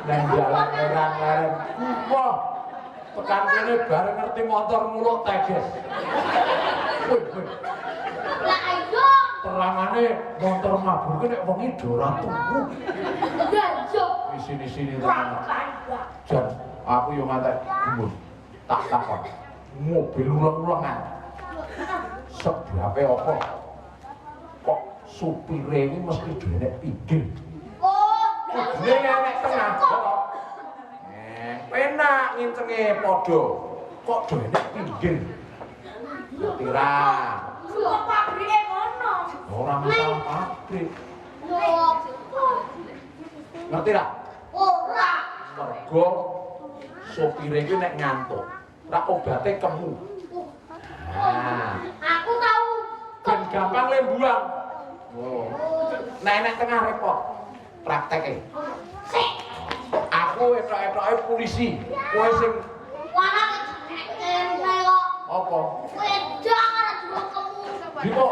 nang jalan leren-leren. Wah. Tekan kene bareng ngerti motor muluk teges. Wih. Lah ayo. Terangane motor mabur ki nek wengi do ora turu. Ya yo. Di sini tenan. Jan, aku yo ngantek gumun. Tak takon. Mobil ulang-ulangan. Sebabe apa? Kok supire iki mesti dhenek pinggir. Oh, Ning nek tengah kok. Penak ngincenge padha. Kok dhenek pinggir. Tira. kok pabrike ngono. Ora masalah pabrik. Yo. Ngerti ra? Ora. Mergo sopire iki nek ngantuk, ra obate kemu. Nah, Aku tahu. ben gampang le buang. Oh. Nek tengah repot. Prakteke. Sik. Aku etok-etoke polisi. Kowe sing Wana kene kok. apa? Wedok ora durung kemu. Diko.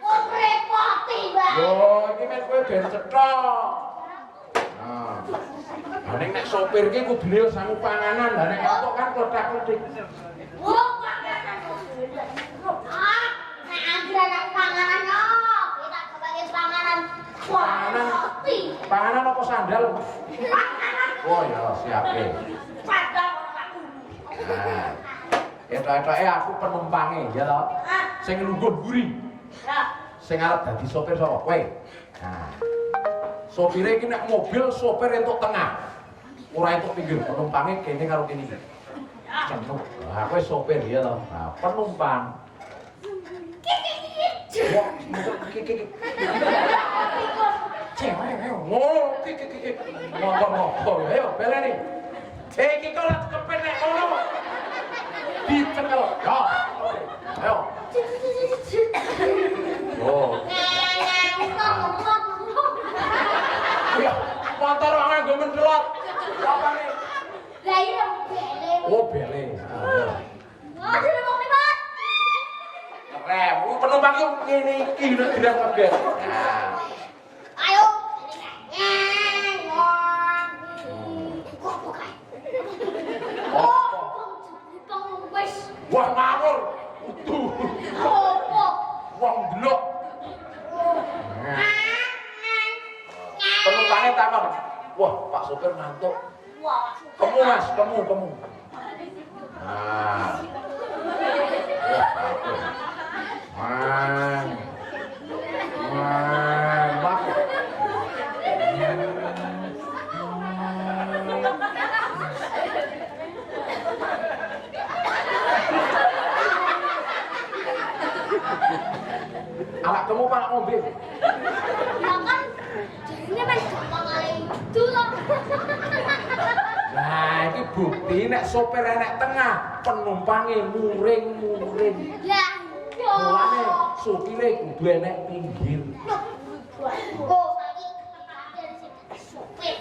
Kok repoti, Mbak. Yo, iki men kowe ben cetok. Nah. Lah nek sopir ki kudune sangu panganan, lah nek ngantuk kan kotak-kotik. Oh, panganan. Ah, nek anggaran panganan yo. Kita sebagai panganan. Panganan. Roti. Panganan apa sandal? Panganan. Oh ya, siap e. Padahal ora aku. Nah. Etok-etoke aku penumpange, ya toh. Sing nungguh mburi. Ya. Sing arep dadi sopir sapa? Kowe. Nah. Sopire iki nek mobil sopir entuk tengah. Ora entuk pinggir, penumpange kene karo kene iki. Centuk. Lah kowe sopir ya toh. Nah, penumpang. Wah, iki. Cewek, ngono, iki. Motor, ayo beleni. Iki kok lak kepen nek ngono. Dicekel. Ya. Ayo. Oh. Ya, motor ora nggo mencelot. Apane? Lah iya bele. Oh, bele. Ayo. Aduh, mau libat. Rem, penumpang yo ngene iki nek dirang ngeges. Nah. Ayo. Wah, ngawur. Udu. Wong delok. Penumpangnya takon. Wah, Pak sopir ngantuk. Kemu Mas, kemu. Nah. Wah, anak kamu pak ngombe. Ya kan, jadinya main gampang kali itu loh. Nah, ini bukti nek sopir enek tengah, penumpangnya muring. Ya, yo. Mulane sopire kudu enek pinggir. Oh, lagi kepastian sih sopir.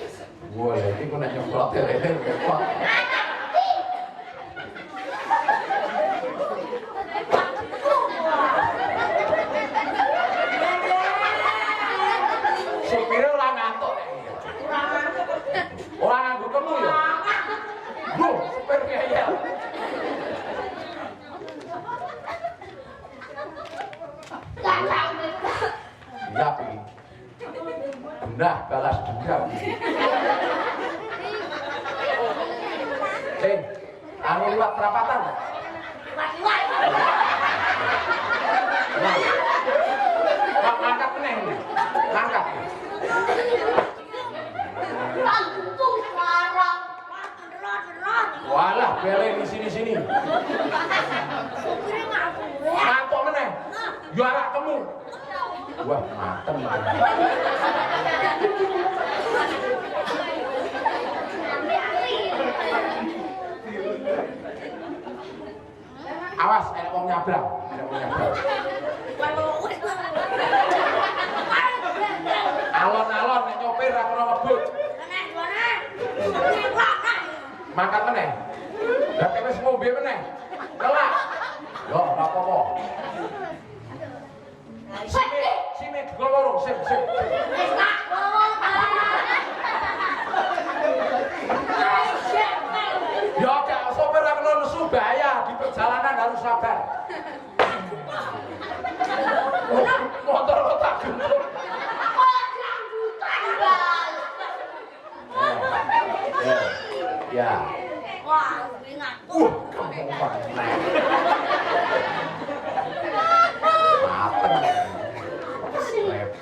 Wah, iki kok nek nyemprot repot. Sopire ora ngantuk. Ora nganggo kemu ya. Loh, sopir ngeyel. Siap iki. Nah, balas dendam. Anu liwat perapatan. Nah. Angkat meneh ini. Angkat. Gantung sekarang. Walah, bele di sini. Sopirnya ngaku. Ngantuk meneh. Yo arak kemu. Wah, matem. Awas, enek wong nyabrang. Alon-alon nek nyopir ra kena ngebut. Makan meneh. Lah wis ngombe meneh. Kelak. Yo, ora apa-apa. Sini digowo, sip. Wis tak ngomong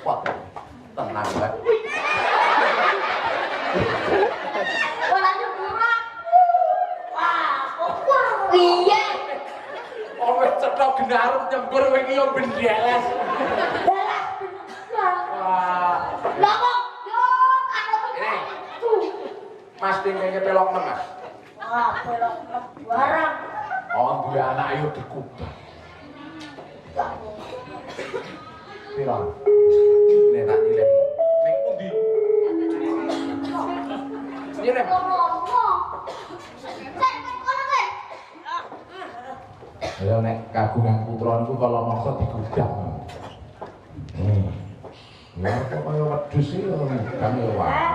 repot. Tenang bae. Wala nyukurak. Wah, iya. Oh wis cetok genarep nyembur kowe iki yo bendeles. Dalah. Wah. Lah kok yo ada Ini. Mas pengen pelok nem Mas. ah, pelok barang. Oh duwe anak ayo dikubah. Pira? Nek tak nilai. Ning pundi? Nyene. Ya nek kagungan putra niku kalau mangsa digudang. Ya kok kaya wedhus iki lho, kami wae.